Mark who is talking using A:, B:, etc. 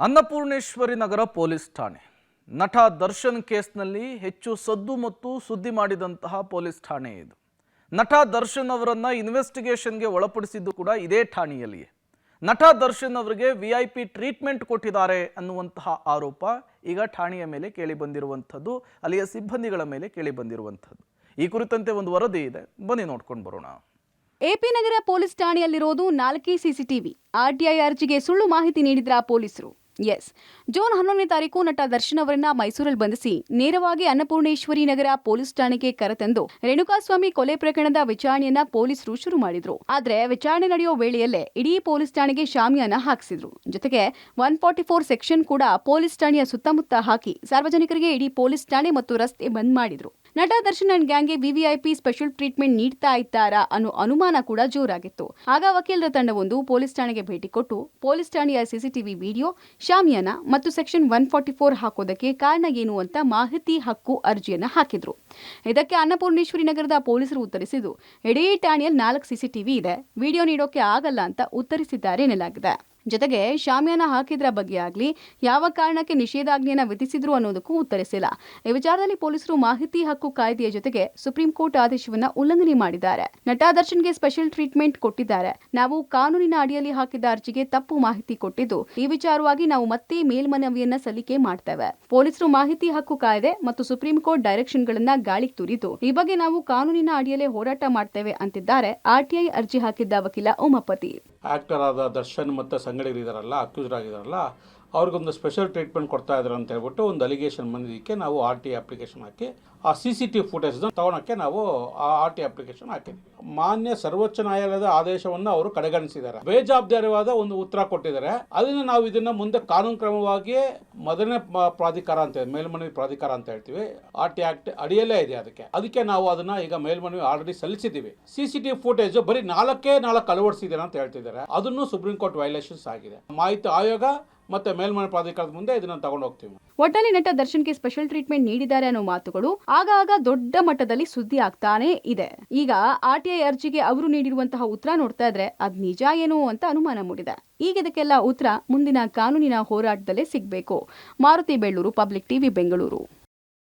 A: ಅನ್ನಪೂರ್ಣೇಶ್ವರಿ ನಗರ police ಠಾಣೆ ನಟ ದರ್ಶನ್ ಕೇಸ್ನಲ್ಲಿ ಹೆಚ್ಚು ಸದ್ದು ಮತ್ತು ಸುದ್ದಿ ಮಾಡಿದಂತಹ ಪೊಲೀಸ್ ಠಾಣೆ ಇದು. ನಟ ದರ್ಶನ್ ಅವರನ್ನ ಇನ್ವೆಸ್ಟಿಗೇಷನ್ಗೆ ಒಳಪಡಿಸಿದ್ದು ಕೂಡ ಇದೇ ಠಾಣೆಯಲ್ಲಿಯೇ. ನಟ ದರ್ಶನ್ ಅವರಿಗೆ ವಿಐಪಿ ಟ್ರೀಟ್ಮೆಂಟ್ ಕೊಟ್ಟಿದ್ದಾರೆ ಅನ್ನುವಂತಹ ಆರೋಪ ಈಗ ಠಾಣೆಯ ಮೇಲೆ ಕೇಳಿ ಬಂದಿರುವಂಥದ್ದು, ಅಲ್ಲಿಯ ಸಿಬ್ಬಂದಿಗಳ ಮೇಲೆ ಕೇಳಿ ಬಂದಿರುವಂಥದ್ದು. ಈ ಕುರಿತಂತೆ ಒಂದು ವರದಿ ಇದೆ, ಬನ್ನಿ ನೋಡ್ಕೊಂಡು ಬರೋಣ.
B: ಎಪಿ ನಗರ ಪೊಲೀಸ್ ಠಾಣೆಯಲ್ಲಿರೋದು 4 ಸಿಸಿಟಿವಿ. ಆರ್ಟಿಐ ಅರ್ಜಿಗೆ ಸುಳ್ಳು ಮಾಹಿತಿ ನೀಡಿದ್ರ ಪೊಲೀಸರು. ಜೂನ್ 11ನೇ ತಾರೀಕು ನಟ ದರ್ಶನ್ ಅವರನ್ನ ಮೈಸೂರಲ್ಲಿ ಬಂಧಿಸಿ ನೇರವಾಗಿ ಅನ್ನಪೂರ್ಣೇಶ್ವರಿ ನಗರ ಪೊಲೀಸ್ ಠಾಣೆಗೆ ಕರೆತಂದು ರೇಣುಕಾಸ್ವಾಮಿ ಕೊಲೆ ಪ್ರಕರಣದ ವಿಚಾರಣೆಯನ್ನ ಪೊಲೀಸರು ಶುರು ಮಾಡಿದ್ರು. ಆದ್ರೆ ವಿಚಾರಣೆ ನಡೆಯೋ ವೇಳೆಯಲ್ಲೇ ಇಡೀ ಪೊಲೀಸ್ ಠಾಣೆಗೆ ಶಾಮಿಯಾನ ಹಾಕಿಸಿದ್ರು. ಜೊತೆಗೆ 144 ಸೆಕ್ಷನ್ ಕೂಡ ಪೊಲೀಸ್ ಠಾಣೆಯ ಸುತ್ತಮುತ್ತ ಹಾಕಿ ಸಾರ್ವಜನಿಕರಿಗೆ ಇಡೀ ಪೊಲೀಸ್ ಠಾಣೆ ಮತ್ತು ರಸ್ತೆ ಬಂದ್ ಮಾಡಿದ್ರು. ನಟ ದರ್ಶನ್ ಅಂಡ್ ಗ್ಯಾಂಗ್ಗೆ ವಿವಿಐಪಿ ಸ್ಪೆಷಲ್ ಟ್ರೀಟ್ಮೆಂಟ್ ನೀಡ್ತಾ ಇದ್ದಾರಾ ಅನ್ನೋ ಅನುಮಾನ ಕೂಡ ಜೋರಾಗಿತ್ತು. ಆಗ ವಕೀಲರ ತಂಡವೊಂದು ಪೊಲೀಸ್ ಠಾಣೆಗೆ ಭೇಟಿ ಕೊಟ್ಟು ಪೊಲೀಸ್ ಠಾಣೆಯ ಸಿಸಿಟಿವಿ ವಿಡಿಯೋ, ಶಾಮಿಯಾನ ಮತ್ತು ಸೆಕ್ಷನ್ 144 ಹಾಕೋದಕ್ಕೆ ಕಾರಣ ಏನು ಅಂತ ಮಾಹಿತಿ ಹಕ್ಕು ಅರ್ಜಿಯನ್ನ ಹಾಕಿದ್ರು. ಇದಕ್ಕೆ ಅನ್ನಪೂರ್ಣೇಶ್ವರಿ ನಗರದ ಪೊಲೀಸರು ಉತ್ತರಿಸಿದ್ದು, ಇಡೀ ಠಾಣೆಯಲ್ಲಿ 4 ಸಿಸಿಟಿವಿ ಇದೆ, ವಿಡಿಯೋ ನೀಡೋಕೆ ಆಗಲ್ಲ ಅಂತ ಉತ್ತರಿಸಿದ್ದಾರೆ ಎನ್ನಲಾಗಿದೆ. ಜೊತೆಗೆ ಶಾಮಿಯಾನ ಹಾಕಿದ್ರ ಬಗ್ಗೆ ಆಗ್ಲಿ ಯಾವ ಕಾರಣಕ್ಕೆ ನಿಷೇಧಾಜ್ಞೆಯನ್ನ ವಿಧಿಸಿದ್ರು ಅನ್ನೋದಕ್ಕೂ ಉತ್ತರಿಸಿಲ್ಲ. ಈ ವಿಚಾರದಲ್ಲಿ ಪೊಲೀಸರು ಮಾಹಿತಿ ಹಕ್ಕು ಕಾಯ್ದೆಯ ಜೊತೆಗೆ ಸುಪ್ರೀಂ ಕೋರ್ಟ್ ಆದೇಶವನ್ನ ಉಲ್ಲಂಘನೆ ಮಾಡಿದ್ದಾರೆ. ನಟ ದರ್ಶನ್ಗೆ ಸ್ಪೆಷಲ್ ಟ್ರೀಟ್ಮೆಂಟ್ ಕೊಟ್ಟಿದ್ದಾರೆ. ನಾವು ಕಾನೂನಿನ ಅಡಿಯಲ್ಲಿ ಹಾಕಿದ ಅರ್ಜಿಗೆ ತಪ್ಪು ಮಾಹಿತಿ ಕೊಟ್ಟಿದ್ದು, ಈ ವಿಚಾರವಾಗಿ ನಾವು ಮತ್ತೆ ಮೇಲ್ಮನವಿಯನ್ನ ಸಲ್ಲಿಕೆ ಮಾಡ್ತೇವೆ. ಪೊಲೀಸರು ಮಾಹಿತಿ ಹಕ್ಕು ಕಾಯ್ದೆ ಮತ್ತು ಸುಪ್ರೀಂ ಕೋರ್ಟ್ ಡೈರೆಕ್ಷನ್ ಗಳನ್ನ ಗಾಳಿಗೆ ತೂರಿದ್ದು, ಈ ಬಗ್ಗೆ ನಾವು ಕಾನೂನಿನ ಅಡಿಯಲ್ಲೇ ಹೋರಾಟ ಮಾಡ್ತೇವೆ ಅಂತಿದ್ದಾರೆ ಆರ್ಟಿಐ ಅರ್ಜಿ ಹಾಕಿದ್ದ ವಕೀಲ ಉಮಾಪತಿ.
C: ಆಕ್ಟರ್ ಆದ ದರ್ಶನ್ ಮತ್ತು ಸಂಗಡಿಗರಿದಾರಲ್ಲ, ಅಕ್ಯೂಸ್ಡ್ ಆಗಿದಾರಲ್ಲ, ಅವ್ರಿಗೊಂದು ಸ್ಪೆಷಲ್ ಟ್ರೀಟ್ಮೆಂಟ್ ಕೊಡ್ತಾ ಇದ್ದಾರೆ ಅಂತ ಹೇಳ್ಬಿಟ್ಟು ಒಂದು ಅಲಿಗೇಷನ್ ಬಂದಿದ್ದಕ್ಕೆ ನಾವು RTI ಅಪ್ಲಿಕೇಶನ್ ಹಾಕಿ ಆ CCTV ಫುಟೇಜ್ನ ತಗೊಳಕ್ಕೆ ನಾವು ಆ RTI ಅಪ್ಲಿಕೇಶನ್ ಹಾಕಿದ್ವಿ. ಮಾನ್ಯ ಸರ್ವೋಚ್ಚ ನ್ಯಾಯಾಲಯದ ಆದೇಶವನ್ನು ಅವರು ಕಡೆಗಣಿಸಿದ್ದಾರೆ, ಬೇಜವಾಬ್ದಾರಿಯಾದ ಒಂದು ಉತ್ತರ ಕೊಟ್ಟಿದ್ದಾರೆ. ಅದನ್ನು ನಾವು ಇದನ್ನ ಮುಂದೆ ಕಾನೂನು ಕ್ರಮವಾಗಿ ಮೊದಲನೇ ಪ್ರಾಧಿಕಾರ ಅಂತ ಮೇಲ್ಮನವಿ ಪ್ರಾಧಿಕಾರ ಅಂತ ಹೇಳ್ತೀವಿ, RTI ಆಕ್ಟ್ ಅಡಿಯಲ್ಲೇ ಇದೆ. ಅದಕ್ಕೆ ನಾವು ಅದನ್ನ ಈಗ ಮೇಲ್ಮನವಿ ಆಲ್ರೆಡಿ ಸಲ್ಲಿಸಿದ್ದೀವಿ. CCTV ಫುಟೇಜ್ ಬರೀ 4 ಅಳವಡಿಸಿದ್ದಾರೆ ಅಂತ ಹೇಳ್ತಿದ್ದಾರೆ. ಅದನ್ನು ಸುಪ್ರೀಂ ಕೋರ್ಟ್ ವೈಲೇಷನ್ಸ್ ಆಗಿದೆ. ಮಾಹಿತಿ ಆಯೋಗ ಮತ್ತೆ ಮೇಲ್ಮನವಿ ಪ್ರಾಧಿಕಾರದ ಮುಂದೆ ಇದನ್ನ ತಗೊಂಡು ಹೋಗ್ತೀವಿ.
B: ಒಟ್ಟಲ್ಲಿ ನಟ ದರ್ಶನ್ಗೆ ಸ್ಪೆಷಲ್ ಟ್ರೀಟ್ಮೆಂಟ್ ನೀಡಿದ್ದಾರೆ ಅನ್ನೋ ಮಾತುಗಳು ಆಗಾಗ ದೊಡ್ಡ ಮಟ್ಟದಲ್ಲಿ ಸುದ್ದಿ ಆಗ್ತಾನೆ ಇದೆ. ಈಗ RTI ಅರ್ಜಿಗೆ ಅವರು ನೀಡಿರುವಂತಹ ಉತ್ತರ ನೋಡ್ತಾ ಇದ್ರೆ ಅದ್ ನಿಜ ಏನು ಅಂತ ಅನುಮಾನ ಮೂಡಿದೆ. ಈಗ ಇದಕ್ಕೆಲ್ಲ ಉತ್ತರ ಮುಂದಿನ ಕಾನೂನಿನ ಹೋರಾಟದಲ್ಲೇ ಸಿಗಬೇಕು. Maruti Belluru, public TV, Bengaluru.